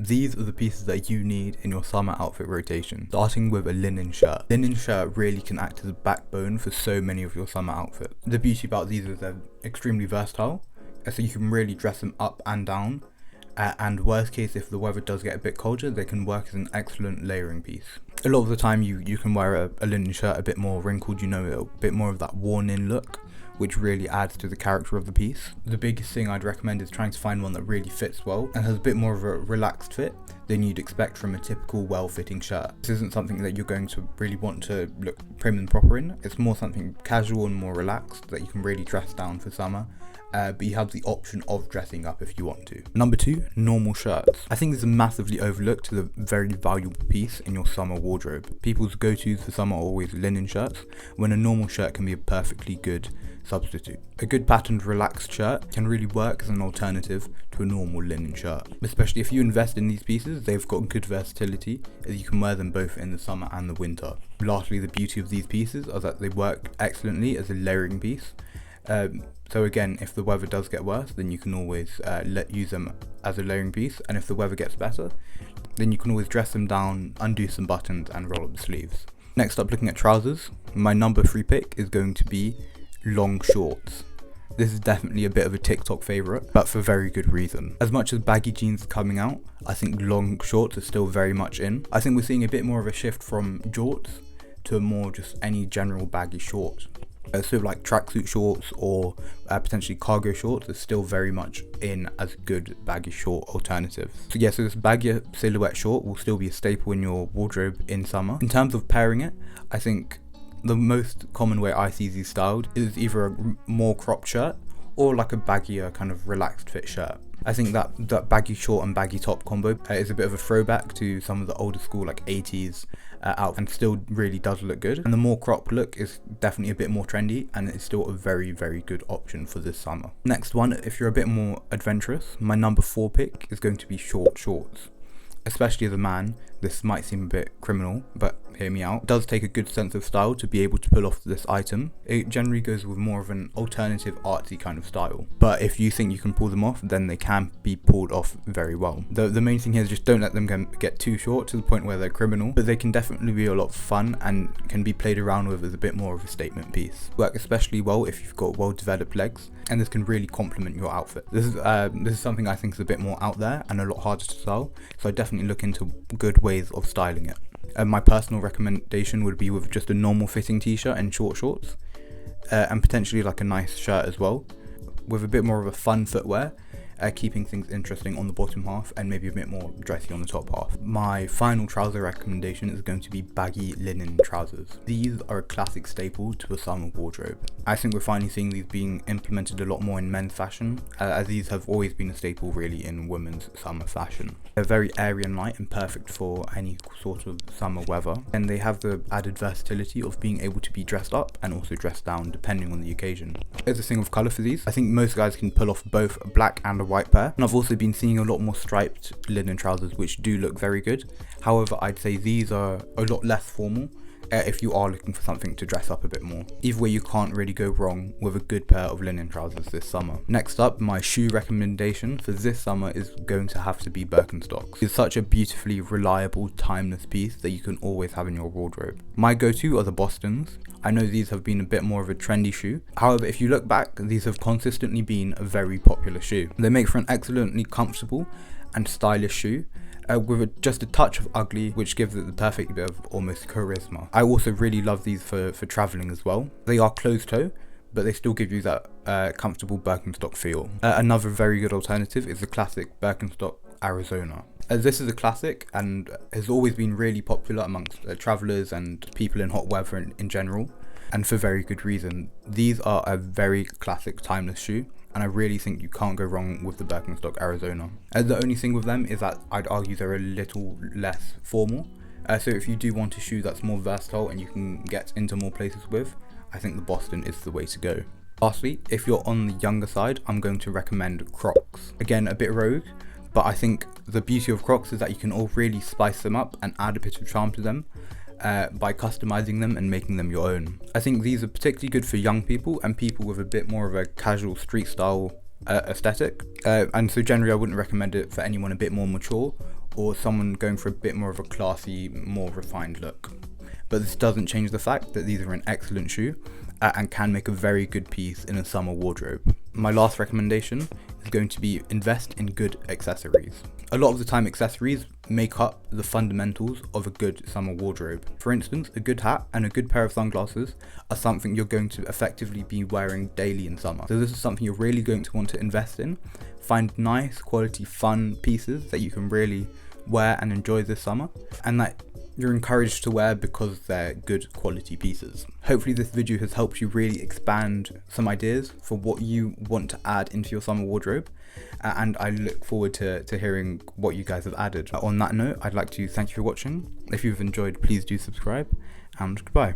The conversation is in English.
These are the pieces that you need in your summer outfit rotation, starting with a linen shirt. Linen shirt really can act as a backbone for so many of your summer outfits. The beauty about these is they're extremely versatile, so you can really dress them up and down, and worst case, if the weather does get a bit colder, they can work as an excellent layering piece. A lot of the time you can wear a linen shirt a bit more wrinkled, a bit more of that worn in look, which really adds to the character of the piece. The biggest thing I'd recommend is trying to find one that really fits well and has a bit more of a relaxed fit than you'd expect from a typical well-fitting shirt. This isn't something that you're going to really want to look prim and proper in. It's more something casual and more relaxed that you can really dress down for summer. But you have the option of dressing up if you want to. Number 2, normal shirts. I think this is massively overlooked as a very valuable piece in your summer wardrobe. People's go-tos for summer are always linen shirts, when a normal shirt can be a perfectly good substitute. A good patterned relaxed shirt can really work as an alternative to a normal linen shirt. Especially if you invest in these pieces, they've got good versatility as you can wear them both in the summer and the winter. Lastly, the beauty of these pieces is that they work excellently as a layering piece. So again, if the weather does get worse, then you can always use them as a layering piece, and if the weather gets better, then you can always dress them down, undo some buttons and roll up the sleeves. Next up, looking at trousers, my number 3 pick is going to be long shorts. This is definitely a bit of a TikTok favourite, but for very good reason. As much as baggy jeans are coming out, I think long shorts are still very much in. I think we're seeing a bit more of a shift from jorts to a more just any general baggy short. So like tracksuit shorts or potentially cargo shorts are still very much in as good baggy short alternatives. So yeah, so this baggy silhouette short will still be a staple in your wardrobe in summer. In terms of pairing it, I think the most common way I see these styled is either a more cropped shirt or like a baggier kind of relaxed fit shirt. I think that baggy short and baggy top combo is a bit of a throwback to some of the older school like 80s outfits, and still really does look good. And the more cropped look is definitely a bit more trendy, and it's still a very, very good option for this summer. Next one, if you're a bit more adventurous, my number 4 pick is going to be short shorts. Especially as a man, this might seem a bit criminal, but hear me out. It does take a good sense of style to be able to pull off this item. It generally goes with more of an alternative artsy kind of style, but if you think you can pull them off, then they can be pulled off very well. The main thing here is just don't let them get too short to the point where they're criminal, but they can definitely be a lot of fun and can be played around with as a bit more of a statement piece. Work especially well if you've got well developed legs, and this can really complement your outfit. This is something I think is a bit more out there and a lot harder to style, so I definitely look into good ways of styling it. My personal recommendation would be with just a normal fitting t-shirt and short shorts, and potentially like a nice shirt as well, with a bit more of a fun footwear, keeping things interesting on the bottom half and maybe a bit more dressy on the top half. My final trouser recommendation is going to be baggy linen trousers. These are a classic staple to a summer wardrobe. I think we're finally seeing these being implemented a lot more in men's fashion, as these have always been a staple really in women's summer fashion. They're very airy and light and perfect for any sort of summer weather, and they have the added versatility of being able to be dressed up and also dressed down depending on the occasion. There's a thing of colour for these. I think most guys can pull off both a black and a white pair, and I've also been seeing a lot more striped linen trousers which do look very good. However, I'd say these are a lot less formal if you are looking for something to dress up a bit more. Either way, you can't really go wrong with a good pair of linen trousers this summer. Next up, my shoe recommendation for this summer is going to have to be Birkenstocks. It's such a beautifully reliable, timeless piece that you can always have in your wardrobe. My go-to are the Bostons. I know these have been a bit more of a trendy shoe. However, if you look back, these have consistently been a very popular shoe. They make for an excellently comfortable and stylish shoe, with just a touch of ugly, which gives it the perfect bit of almost charisma. I also really love these for traveling as well. They are closed toe, but they still give you that comfortable Birkenstock feel. Another very good alternative is the classic Birkenstock Arizona. This is a classic and has always been really popular amongst travelers and people in hot weather in general, and for very good reason. These are a very classic, timeless shoe, and I really think you can't go wrong with the Birkenstock Arizona. The only thing with them is that I'd argue they're a little less formal. So if you do want a shoe that's more versatile and you can get into more places with, I think the Boston is the way to go. Lastly, if you're on the younger side, I'm going to recommend Crocs. Again, a bit rogue, but I think the beauty of Crocs is that you can all really spice them up and add a bit of charm to them by customizing them and making them your own. I think these are particularly good for young people and people with a bit more of a casual street style aesthetic, and so generally I wouldn't recommend it for anyone a bit more mature or someone going for a bit more of a classy, more refined look. But this doesn't change the fact that these are an excellent shoe and can make a very good piece in a summer wardrobe. My last recommendation is going to be invest in good accessories. A lot of the time accessories make up the fundamentals of a good summer wardrobe. For instance, a good hat and a good pair of sunglasses are something you're going to effectively be wearing daily in summer. So this is something you're really going to want to invest in. Find nice, quality, fun pieces that you can really wear and enjoy this summer, and that you're encouraged to wear because they're good quality pieces. Hopefully this video has helped you really expand some ideas for what you want to add into your summer wardrobe, and I look forward to hearing what you guys have added. On that note, I'd like to thank you for watching. If you've enjoyed, please do subscribe, and goodbye.